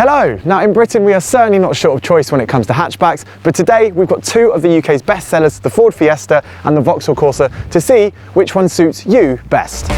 Hello! Now in Britain we are certainly not short of choice when it comes to hatchbacks, but today we've got two of the UK's best sellers, the Ford Fiesta and the Vauxhall Corsa, to see which one suits you best.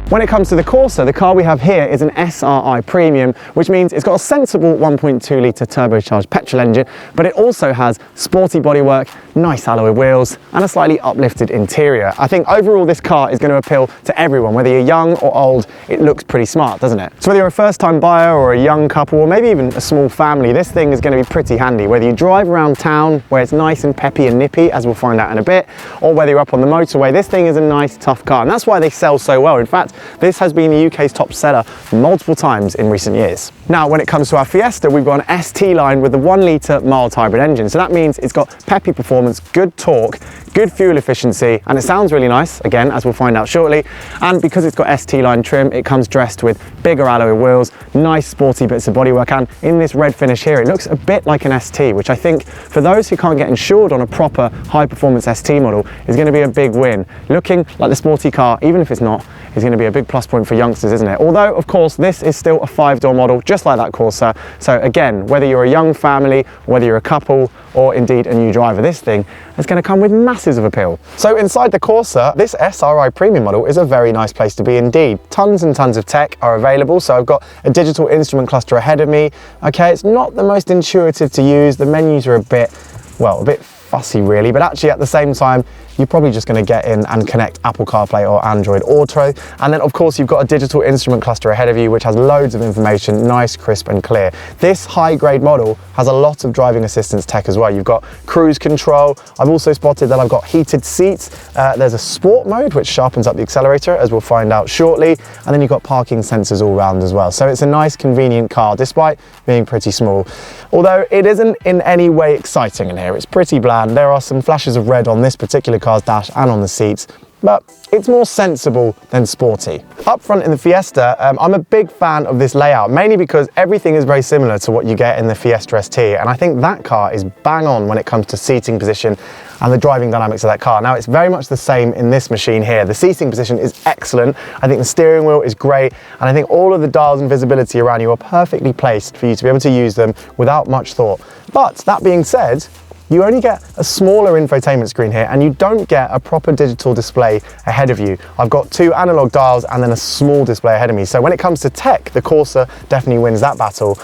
When it comes to the Corsa, the car we have here is an SRI Premium, which means it's got a sensible 1.2 litre turbocharged petrol engine, but it also has sporty bodywork, nice alloy wheels, and a slightly uplifted interior. I think overall this car is going to appeal to everyone, whether you're young or old. It looks pretty smart, doesn't it? So whether you're a first-time buyer or a young couple, or maybe even a small family, this thing is going to be pretty handy. Whether you drive around town where it's nice and peppy and nippy, as we'll find out in a bit, or whether you're up on the motorway, this thing is a nice, tough car, and that's why they sell so well. In fact, this has been the UK's top seller multiple times in recent years. Now, when it comes to our Fiesta, we've got an ST line with the 1 litre mild hybrid engine. So that means it's got peppy performance, good torque, good fuel efficiency, and it sounds really nice, again, as we'll find out shortly. And because it's got ST line trim, it comes dressed with bigger alloy wheels, nice sporty bits of bodywork, and in this red finish here, it looks a bit like an ST, which I think for those who can't get insured on a proper high performance ST model is going to be a big win. Looking like the sporty car, even if it's not, is going to be a big plus point for youngsters, isn't it? Although, of course, this is still a 5-door model, just like that Corsa. So again, whether you're a young family, whether you're a couple, or indeed a new driver, this thing is going to come with masses of appeal. So inside the Corsa, this SRI Premium model is a very nice place to be indeed. Tons and tons of tech are available. So I've got a digital instrument cluster ahead of me. Okay, it's not the most intuitive to use. The menus are a bit fussy really, but actually at the same time, you're probably just going to get in and connect Apple CarPlay or Android Auto. And then of course you've got a digital instrument cluster ahead of you, which has loads of information, nice, crisp and clear. This high grade model has a lot of driving assistance tech as well. You've got cruise control. I've also spotted that I've got heated seats. There's a sport mode, which sharpens up the accelerator, as we'll find out shortly. And then you've got parking sensors all round as well. So it's a nice, convenient car, despite being pretty small. Although it isn't in any way exciting in here. It's pretty bland. There are some flashes of red on this particular car's dash and on the seats, but it's more sensible than sporty. Up front in the Fiesta, I'm a big fan of this layout, mainly because everything is very similar to what you get in the Fiesta ST, and I think that car is bang on when it comes to seating position and the driving dynamics of that car. Now, it's very much the same in this machine here. The seating position is excellent. I think the steering wheel is great, and I think all of the dials and visibility around you are perfectly placed for you to be able to use them without much thought. But that being said, you only get a smaller infotainment screen here, and you don't get a proper digital display ahead of you. I've got 2 analog dials and then a small display ahead of me. So when it comes to tech, the Corsa definitely wins that battle.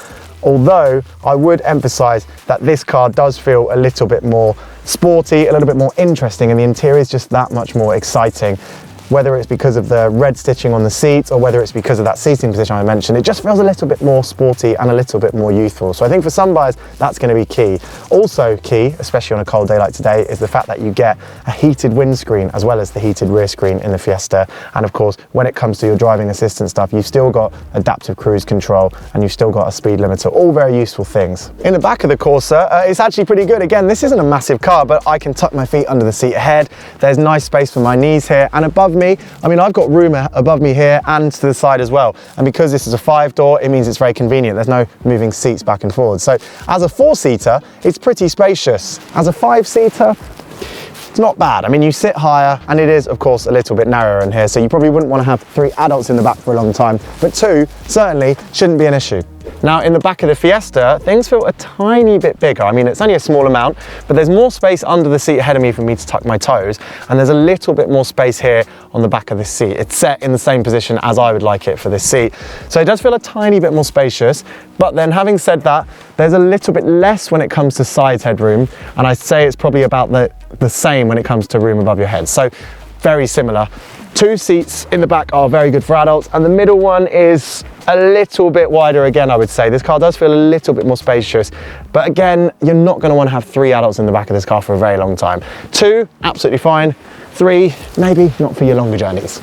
Although I would emphasize that this car does feel a little bit more sporty, a little bit more interesting, and the interior is just that much more exciting. Whether it's because of the red stitching on the seats or whether it's because of that seating position I mentioned, it just feels a little bit more sporty and a little bit more youthful. So I think for some buyers, that's going to be key. Also key, especially on a cold day like today, is the fact that you get a heated windscreen as well as the heated rear screen in the Fiesta. And of course, when it comes to your driving assistance stuff, you've still got adaptive cruise control and you've still got a speed limiter, all very useful things. In the back of the Corsa, it's actually pretty good. Again, this isn't a massive car, but I can tuck my feet under the seat ahead. There's nice space for my knees here, and above me, I mean, I've got room above me here and to the side as well. And because this is a 5-door, it means it's very convenient. There's no moving seats back and forward. So as a 4-seater, it's pretty spacious. As a 5-seater, it's not bad. I mean, you sit higher, and it is, of course, a little bit narrower in here. So you probably wouldn't want to have 3 adults in the back for a long time, but 2 certainly shouldn't be an issue. Now, in the back of the Fiesta, things feel a tiny bit bigger. I mean, it's only a small amount, but there's more space under the seat ahead of me for me to tuck my toes, and there's a little bit more space here on the back of this seat. It's set in the same position as I would like it for this seat. So it does feel a tiny bit more spacious, but then having said that, there's a little bit less when it comes to side headroom, and I'd say it's probably about the same when it comes to room above your head. So very similar. 2 seats in the back are very good for adults, and the middle one is a little bit wider again, I would say. This car does feel a little bit more spacious, but again, you're not going to want to have 3 adults in the back of this car for a very long time. 2, absolutely fine. 3, maybe not for your longer journeys.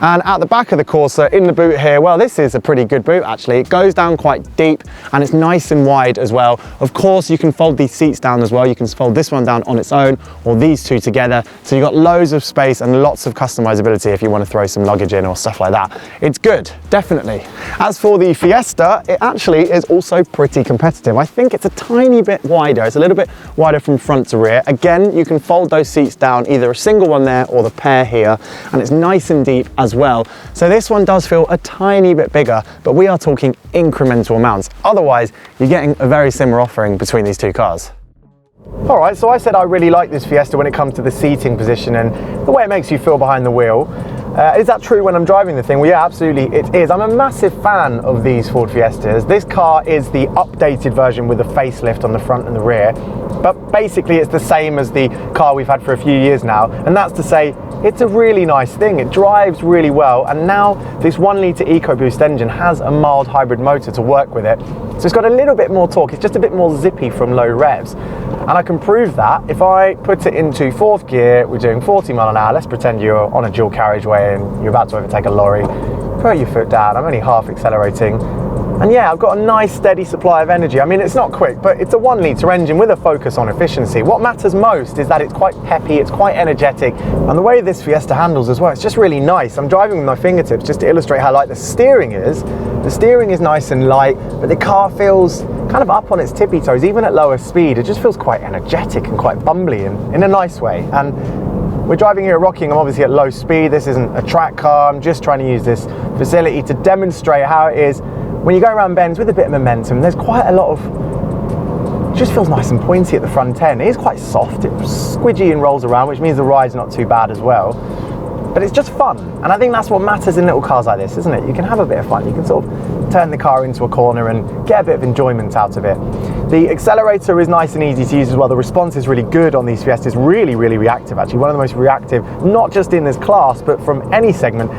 And at the back of the Corsa, in the boot here, well, this is a pretty good boot actually. It goes down quite deep and it's nice and wide as well. Of course, you can fold these seats down as well. You can fold this one down on its own or these two together. So you've got loads of space and lots of customizability if you want to throw some luggage in or stuff like that. It's good, definitely. As for the Fiesta, it actually is also pretty competitive. I think it's a tiny bit wider. It's a little bit wider from front to rear. Again, you can fold those seats down, either a single one there or the pair here, and it's nice and deep as well. So this one does feel a tiny bit bigger, but we are talking incremental amounts. Otherwise, you're getting a very similar offering between these two cars. All right, so I said I really like this Fiesta when it comes to the seating position and the way it makes you feel behind the wheel. Is that true when I'm driving the thing? Well, yeah, absolutely it is. I'm a massive fan of these Ford Fiestas. This car is the updated version with the facelift on the front and the rear, but basically it's the same as the car we've had for a few years now, and that's to say it's a really nice thing. It drives really well, and now this 1 litre EcoBoost engine has a mild hybrid motor to work with it, so it's got a little bit more torque. It's just a bit more zippy from low revs, and I can prove that if I put it into 4th gear. We're doing 40 mile an hour. Let's pretend you're on a dual carriageway and you're about to overtake a lorry. Put your foot down. I'm only half accelerating. And yeah, I've got a nice steady supply of energy. I mean, it's not quick, but it's a 1 litre engine with a focus on efficiency. What matters most is that it's quite peppy, it's quite energetic, and the way this Fiesta handles as well, it's just really nice. I'm driving with my fingertips just to illustrate how light the steering is. The steering is nice and light, but the car feels kind of up on its tippy toes, even at lower speed. It just feels quite energetic and quite bumbly in a nice way. And we're driving here at Rockingham, obviously at low speed. This isn't a track car. I'm just trying to use this facility to demonstrate how it is when you go around bends with a bit of momentum. There's quite a lot of, it just feels nice and pointy at the front end. It is quite soft, it's squidgy and rolls around, which means the ride's not too bad as well. But it's just fun, and I think that's what matters in little cars like this, isn't it? You can have a bit of fun. You can sort of turn the car into a corner and get a bit of enjoyment out of it. The accelerator is nice and easy to use as well. The response is really good on these Fiestas, really reactive actually. One of the most reactive, not just in this class, but from any segment.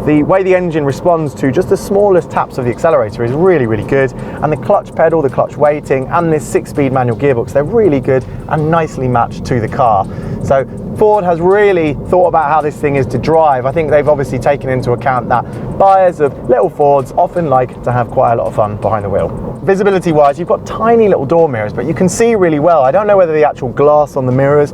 The way the engine responds to just the smallest taps of the accelerator is really good, and the clutch pedal, the clutch weighting, and this 6-speed manual gearbox, they're really good and nicely matched to the car. So Ford has really thought about how this thing is to drive. I think they've obviously taken into account that buyers of little Fords often like to have quite a lot of fun behind the wheel. Visibility wise, you've got tiny little door mirrors, but you can see really well. I don't know whether the actual glass on the mirrors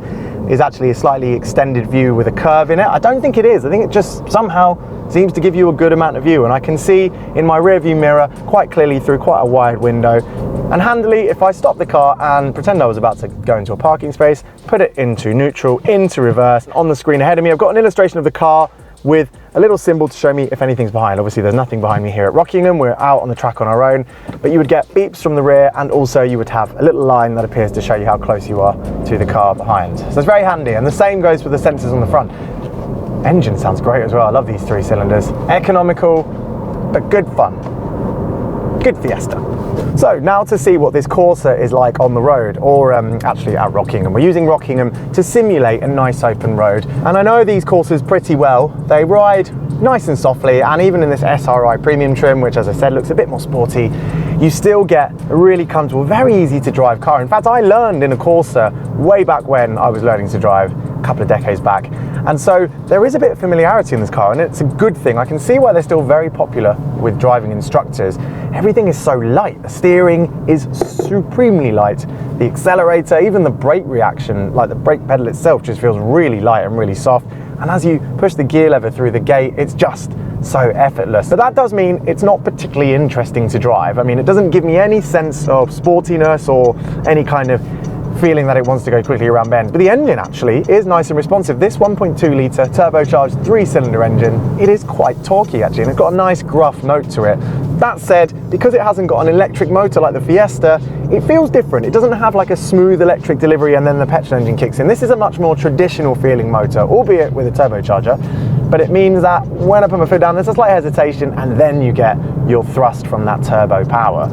is actually a slightly extended view with a curve in it. I don't think it is. I think it just somehow seems to give you a good amount of view, and I can see in my rear view mirror quite clearly through quite a wide window. And handily, if I stop the car and pretend I was about to go into a parking space, put it into neutral, into reverse, on the screen ahead of me I've got an illustration of the car with a little symbol to show me if anything's behind. Obviously there's nothing behind me here at Rockingham, we're out on the track on our own, but you would get beeps from the rear, and also you would have a little line that appears to show you how close you are to the car behind. So it's very handy, and the same goes for the sensors on the front. Engine sounds great as well. I love these 3 cylinders. Economical, but good fun. Good Fiesta. So now to see what this Corsa is like on the road, or actually at Rockingham. We're using Rockingham to simulate a nice open road. And I know these Corsas pretty well. They ride nice and softly, and even in this SRI premium trim, which as I said looks a bit more sporty, you still get a really comfortable, very easy to drive car. In fact, I learned in a Corsa way back when I was learning to drive, a couple of decades back. And so there is a bit of familiarity in this car, and it's a good thing. I can see why they're still very popular with driving instructors. Everything is so light. The steering is supremely light. The accelerator, even the brake reaction, like the brake pedal itself, just feels really light and really soft. And as you push the gear lever through the gate, it's just so effortless. But that does mean it's not particularly interesting to drive. I mean, it doesn't give me any sense of sportiness or any kind of feeling that it wants to go quickly around bends. But the engine actually is nice and responsive. This 1.2 litre turbocharged 3-cylinder engine, it is quite torquey actually, and it's got a nice gruff note to it. That said, because it hasn't got an electric motor like the Fiesta, it feels different. It doesn't have like a smooth electric delivery and then the petrol engine kicks in. This is a much more traditional feeling motor, albeit with a turbocharger, but it means that when I put my foot down, there's a slight hesitation, and then you get your thrust from that turbo power.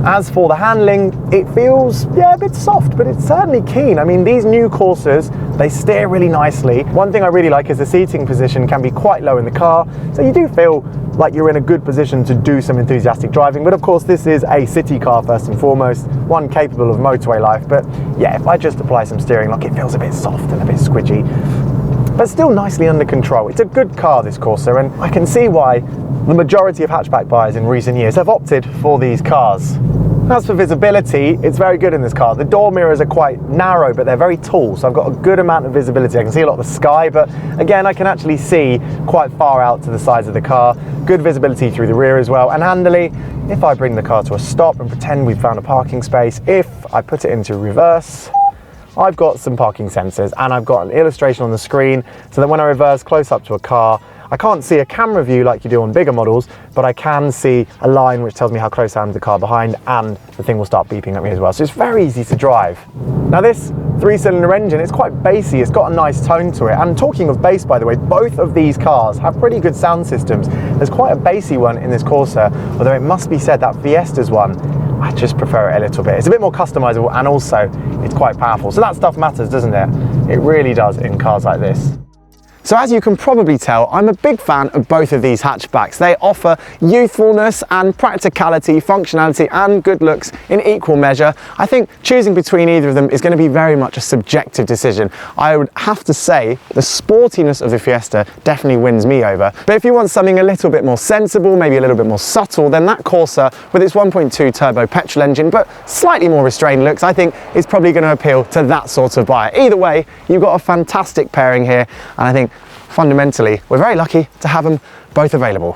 As for the handling, it feels, a bit soft, but it's certainly keen. I mean, these new Corsas, they steer really nicely. One thing I really like is the seating position can be quite low in the car, so you do feel like you're in a good position to do some enthusiastic driving. But of course, this is a city car first and foremost, one capable of motorway life. But yeah, if I just apply some steering lock, it feels a bit soft and a bit squidgy. but still nicely under control. It's a good car, this Corsa, and I can see why the majority of hatchback buyers in recent years have opted for these cars. As for visibility, it's very good in this car. The door mirrors are quite narrow, but they're very tall, so I've got a good amount of visibility. I can see a lot of the sky, but again, I can actually see quite far out to the sides of the car. Good visibility through the rear as well. And handily, if I bring the car to a stop and pretend we've found a parking space, if I put it into reverse, I've got some parking sensors, and I've got an illustration on the screen so that when I reverse close up to a car, I can't see a camera view like you do on bigger models, but I can see a line which tells me how close I am to the car behind, and the thing will start beeping at me as well. So it's very easy to drive. Now this 3-cylinder engine, it's quite bassy, it's got a nice tone to it. And talking of bass, by the way, both of these cars have pretty good sound systems. There's quite a bassy one in this Corsa, although it must be said that Fiesta's one, I just prefer it a little bit. It's a bit more customizable, and also it's quite powerful. So that stuff matters, doesn't it? It really does in cars like this. So as you can probably tell, I'm a big fan of both of these hatchbacks. They offer youthfulness and practicality, functionality and good looks in equal measure. I think choosing between either of them is going to be very much a subjective decision. I would have to say the sportiness of the Fiesta definitely wins me over. But if you want something a little bit more sensible, maybe a little bit more subtle, then that Corsa with its 1.2 turbo petrol engine, but slightly more restrained looks, I think is probably going to appeal to that sort of buyer. Either way, you've got a fantastic pairing here, and I think fundamentally, we're very lucky to have them both available.